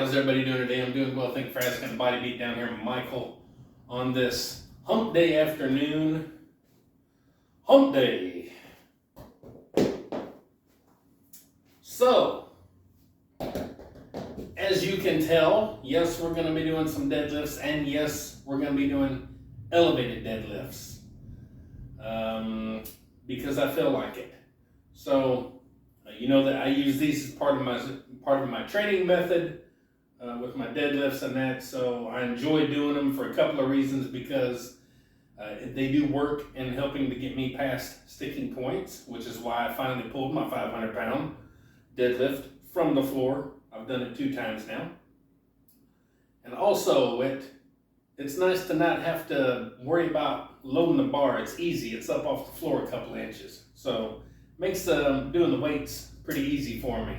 How's everybody doing today? I'm doing well. Thank you for asking. Body Beat down here, Michael, on this hump day afternoon. Hump day. So, as you can tell, yes, we're going to be doing some deadlifts, and yes, we're going to be doing elevated deadlifts because I feel like it. So, you know that I use these as part of my training method with my deadlifts and that. So I enjoy doing them for a couple of reasons, because they do work in helping to get me past sticking points, which is why I finally pulled my 500-pound deadlift from the floor. I've done it 2 times now. And also, it's nice to not have to worry about loading the bar. It's easy. It's up off the floor a couple of inches. So makes doing the weights pretty easy for me.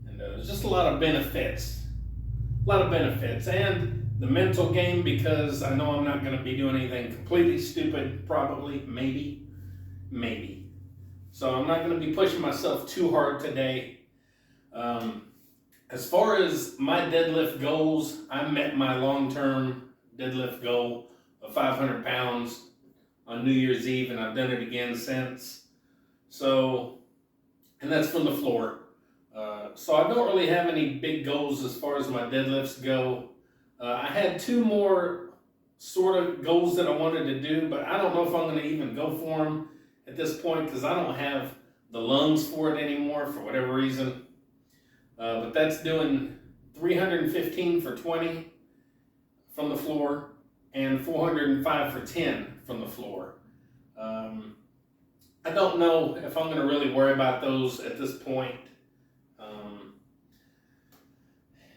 And there's just a lot of benefits. And the mental game, because I know I'm not going to be doing anything completely stupid, probably, maybe. So I'm not going to be pushing myself too hard today. As far as my deadlift goals, I met my long-term deadlift goal of 500 pounds on New Year's Eve, and I've done it again since. So, and that's from the floor. So I don't really have any big goals as far as my deadlifts go. I had 2 more sort of goals that I wanted to do, but I don't know if I'm going to even go for them at this point, because I don't have the lungs for it anymore for whatever reason. But that's doing 315 for 20 from the floor and 405 for 10 from the floor. I don't know if I'm going to really worry about those at this point.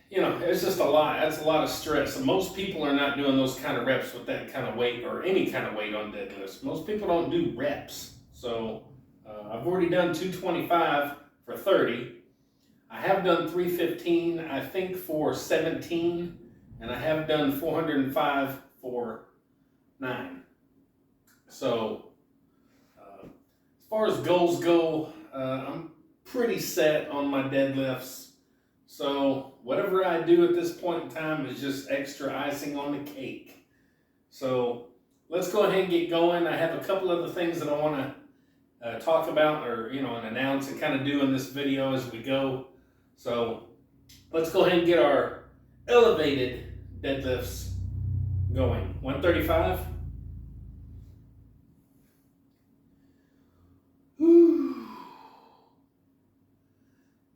You know, it's just a lot. That's a lot of stress. And most people are not doing those kind of reps with that kind of weight, or any kind of weight on deadlifts. Most people don't do reps. So I've already done 225 for 30. I have done 315, I think, for 17. And I have done 405 for 9. So as far as goals go, I'm pretty set on my deadlifts. So whatever I do at this point in time is just extra icing on the cake. So let's go ahead and get going. I have a couple other things that I want to talk about, or and announce and kind of do in this video as we go. So let's go ahead and get our elevated deadlifts going. 135. Whew.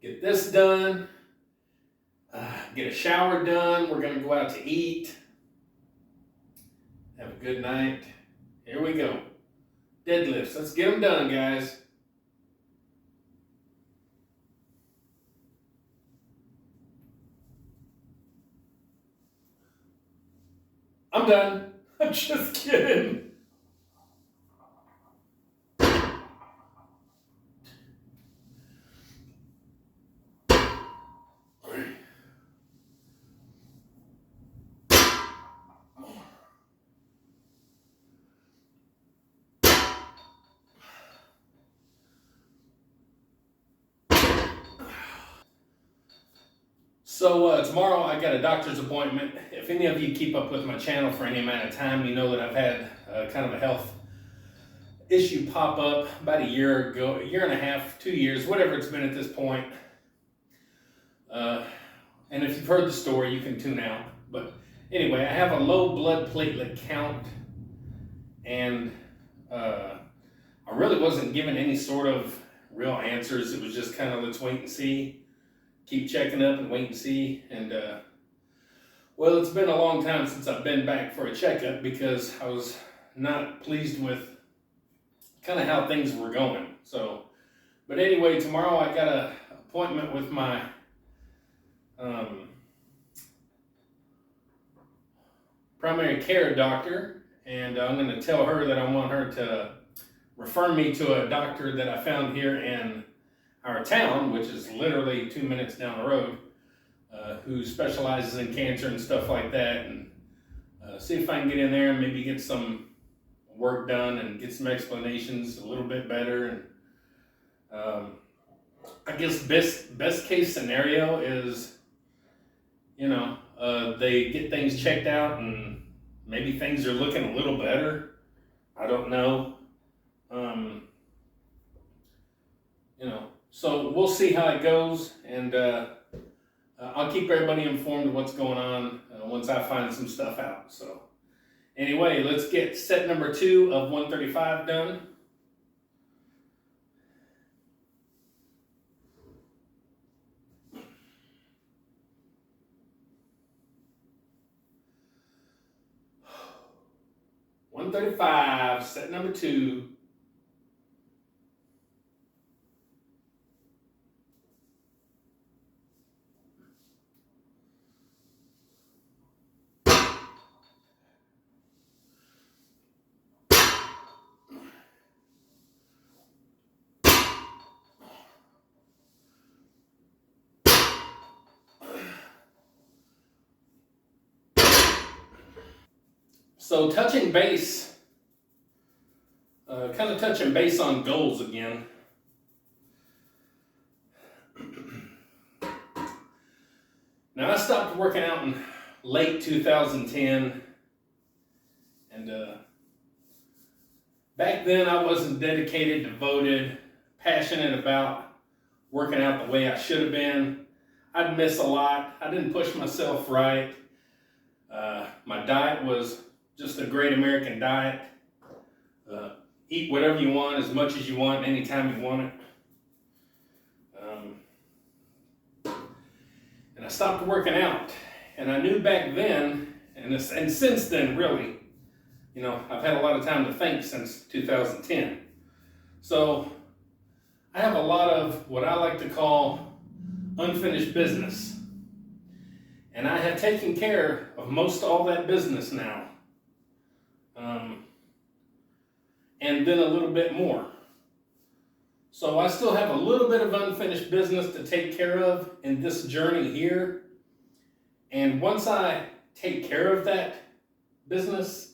Get this done. Get a shower done. We're going to go out to eat. Have a good night. Here we go. Deadlifts. Let's get them done, guys. I'm done. I'm just kidding. So tomorrow I got a doctor's appointment. If any of you keep up with my channel for any amount of time, you know that I've had kind of a health issue pop up about a year ago, a year and a half, 2 years, whatever it's been at this point. And if you've heard the story, you can tune out. But anyway, I have a low blood platelet count, and I really wasn't given any sort of real answers. It was just kind of, let's wait and see. Keep checking up and wait and see. And well, it's been a long time since I've been back for a checkup, because I was not pleased with kind of how things were going. So, but anyway, tomorrow I got an appointment with my primary care doctor, and I'm going to tell her that I want her to refer me to a doctor that I found here in our town, which is literally 2 minutes down the road, who specializes in cancer and stuff like that, and see if I can get in there and maybe get some work done and get some explanations a little bit better. And I guess best case scenario is they get things checked out and maybe things are looking a little better. I don't know. So we'll see how it goes, and I'll keep everybody informed of what's going on once I find some stuff out. So anyway, let's get set number 2 of 135 done. $135, set number 2. So touching base, kind of touching base on goals again. Now I stopped working out in late 2010, and back then I wasn't dedicated, devoted, passionate about working out the way I should have been. I'd miss a lot. I didn't push myself right. My diet was just a great American diet. Eat whatever you want, as much as you want, anytime you want it. And I stopped working out. And I knew back then, and since then really, I've had a lot of time to think since 2010. So I have a lot of what I like to call unfinished business. And I have taken care of most all that business now. And then a little bit more. So I still have a little bit of unfinished business to take care of in this journey here. And once I take care of that business,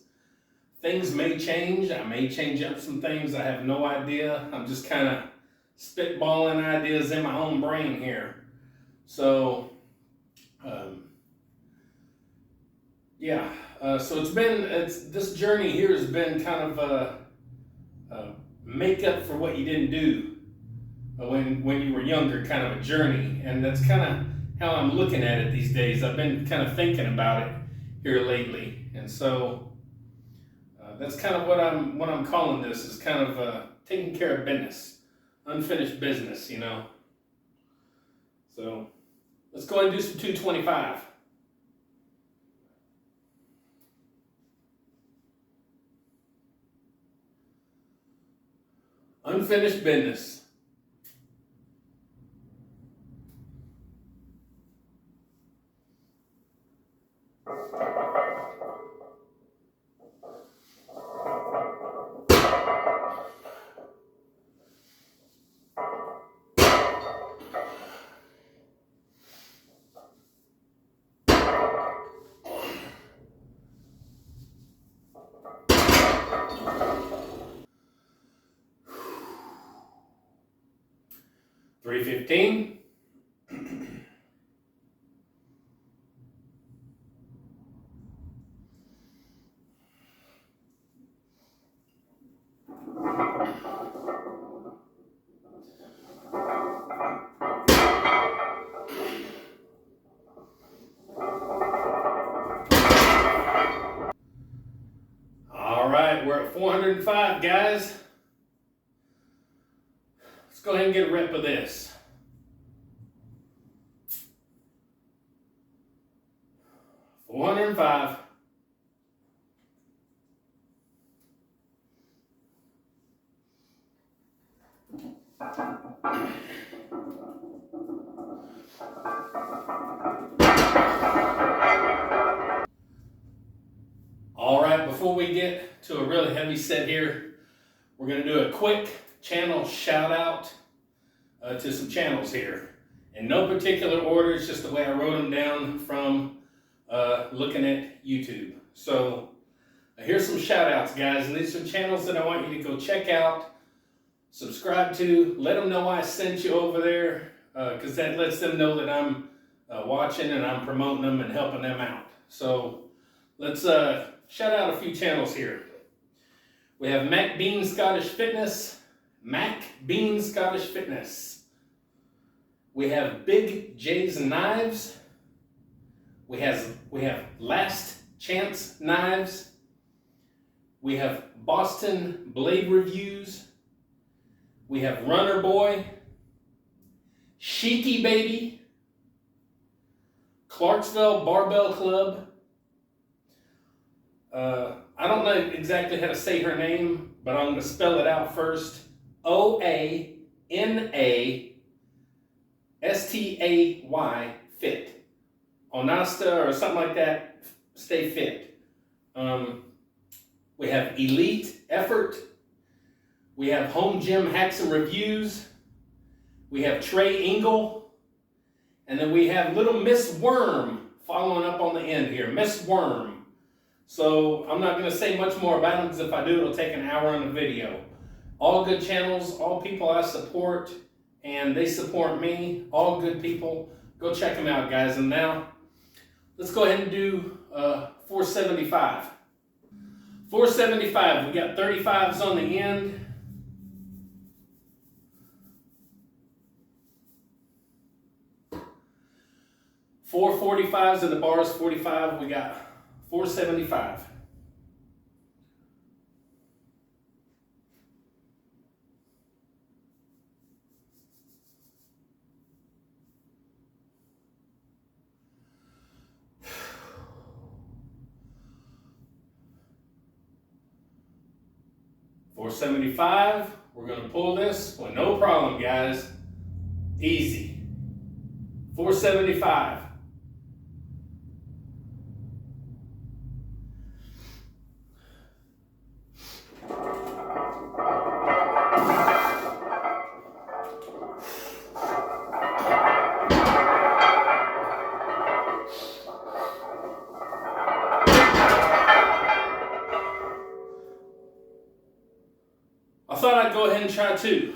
things may change. I may change up some things. I have no idea. I'm just kind of spitballing ideas in my own brain here. So, so this journey here has been kind of a make up for what you didn't do when you were younger, kind of a journey. And that's kind of how I'm looking at it these days. I've been kind of thinking about it here lately. And so that's kind of what I'm calling this, is kind of taking care of business, unfinished business, So let's go ahead and do some 225. Unfinished business. $315. All right, we're at 405, guys. Let's go ahead and get a rep of this. $405. All right, before we get to a really heavy set here, we're going to do a quick channel shout out to some channels here. In no particular order, it's just the way I wrote them down from looking at YouTube. So here's some shout outs, guys, and these are channels that I want you to go check out, subscribe to, let them know I sent you over there, because that lets them know that I'm watching, and I'm promoting them and helping them out. So let's shout out a few channels here. We have Mac Bean Scottish Fitness. Mac Bean Scottish Fitness. We have Big J's Knives. We have Last Chance Knives. We have Boston Blade Reviews. We have Runner Boy. Sheiky Baby. Clarksville Barbell Club. I don't know exactly how to say her name, but I'm going to spell it out first. OANASTAY Fit. Onasta or something like that. Stay fit. We have Elite Effort. We have Home Gym Hacks and Reviews. We have Trey Engel. And then we have little Miss Worm following up on the end here. Miss Worm. So I'm not going to say much more about them, because if I do, it'll take an hour on the video. All good channels, all people I support, and they support me. All good people. Go check them out, guys. And now, let's go ahead and do 475. 475, we got 35s on the end. Four 45s and the bar is 45. We got 475. $475. We're going to pull this with no problem, guys. Easy. 475. I thought I'd go ahead and try 2.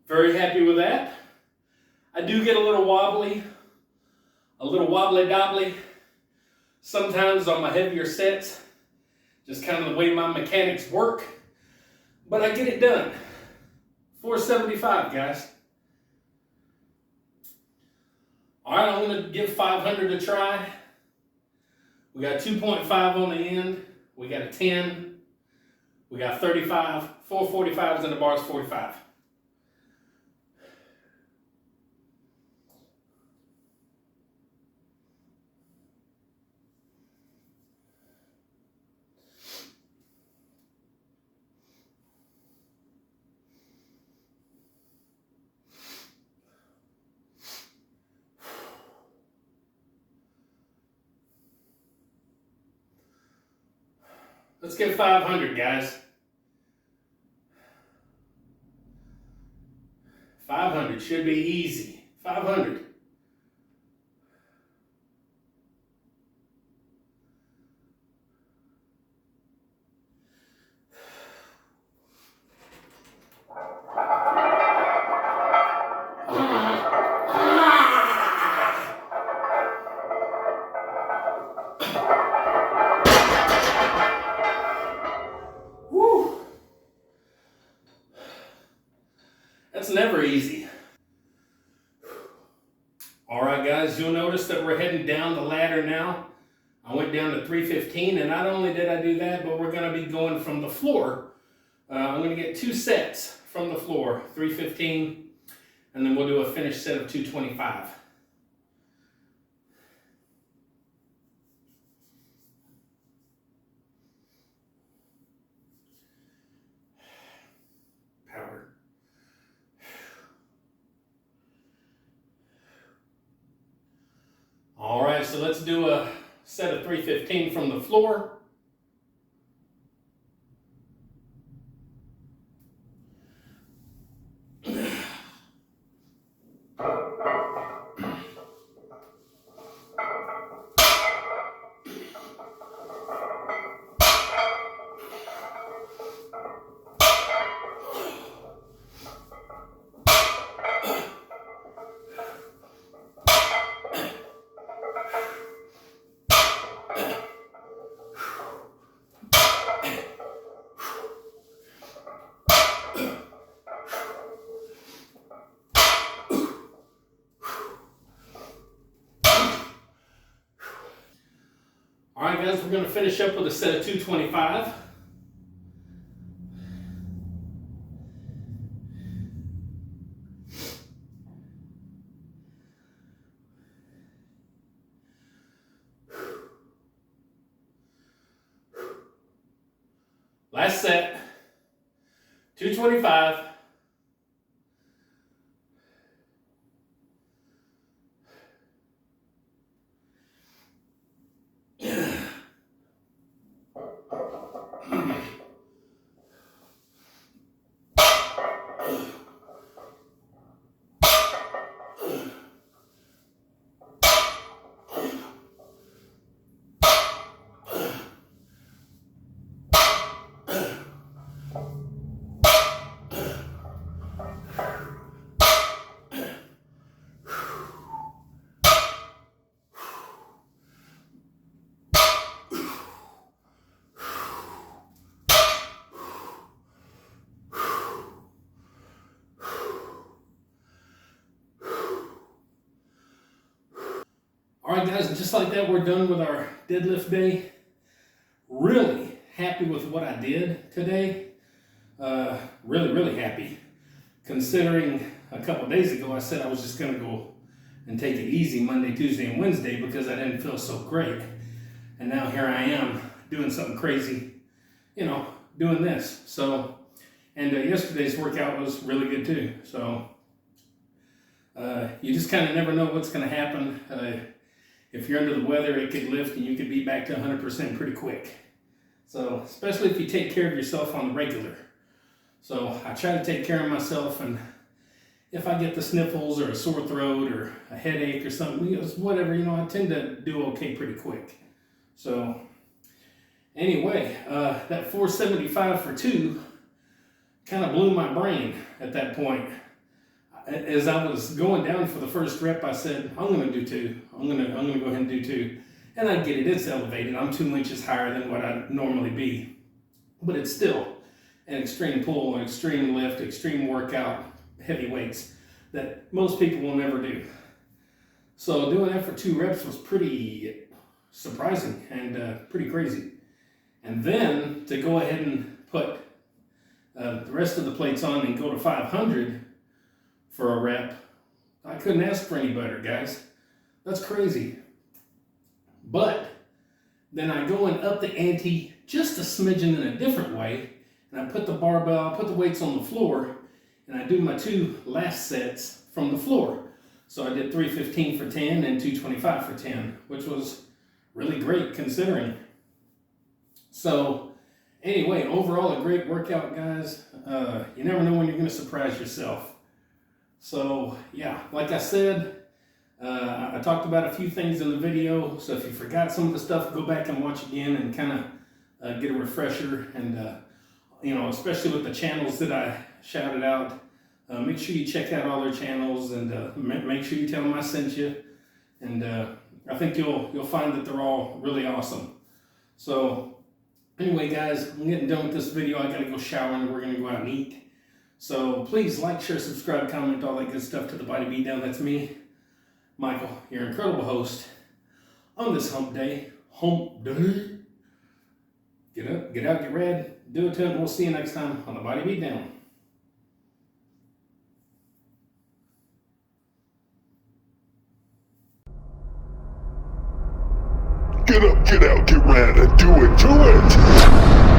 Very happy with that. I do get a little wobbly dobbly sometimes on my heavier sets, just kind of the way my mechanics work, but I get it done. 475, guys. All right, I'm going to give 500 a try. We got 2.5 on the end. We got a 10. We got 35, 445s, and the bar's 45. Let's get 500, guys. 500 should be easy. 500. Woo! That's never easy. All right, guys, you'll notice that we're heading down the ladder now. I went down to 315, and not only did I do that, but we're going to be going from the floor. I'm going to get 2 sets from the floor, 315, and then we'll do a finished set of 225. Power. All right, so let's do a set of 315 from the floor. right, guys, we're going to finish up with a set of 225. Last set, 225. All right, guys, and just like that, we're done with our deadlift day. Really happy with what I did today. Really happy. Considering a couple days ago, I said I was just going to go and take it easy Monday, Tuesday, and Wednesday because I didn't feel so great. And now here I am doing something crazy, doing this. So, and yesterday's workout was really good too. So, you just kind of never know what's going to happen. If you're under the weather, it could lift and you could be back to 100% pretty quick. So, especially if you take care of yourself on the regular. So, I try to take care of myself, and if I get the sniffles or a sore throat or a headache or something, whatever, I tend to do okay pretty quick. So, anyway, that 475 for 2 kind of blew my brain at that point. As I was going down for the first rep, I said, I'm going to do 2. I'm going to go ahead and do 2. And I get it, it's elevated. I'm 2 inches higher than what I'd normally be. But it's still an extreme pull, an extreme lift, extreme workout, heavy weights that most people will never do. So doing that for 2 reps was pretty surprising and pretty crazy. And then to go ahead and put the rest of the plates on and go to 500 for a rep, I couldn't ask for any better, guys. That's crazy. But then I go and up the ante just a smidgen in a different way, and I put the barbell, I put the weights on the floor, and I do my 2 last sets from the floor. So I did 315 for 10 and 225 for 10, which was really great considering. So anyway, overall a great workout, guys. You never know when you're going to surprise yourself. So yeah, like I said, I talked about a few things in the video, so if you forgot some of the stuff, go back and watch again and kind of get a refresher. And especially with the channels that I shouted out, make sure you check out all their channels, and make sure you tell them I sent you. And I think you'll find that they're all really awesome. So anyway, guys, I'm getting done with this video. I gotta go shower and we're gonna go out and eat. So please like, share, subscribe, comment, all that good stuff to the Body Beatdown. That's me, Michael, your incredible host on this hump day. Get up, get out, get red, do it to it, and we'll see you next time on the Body Beatdown. Get up, get out, get red, and do it to it!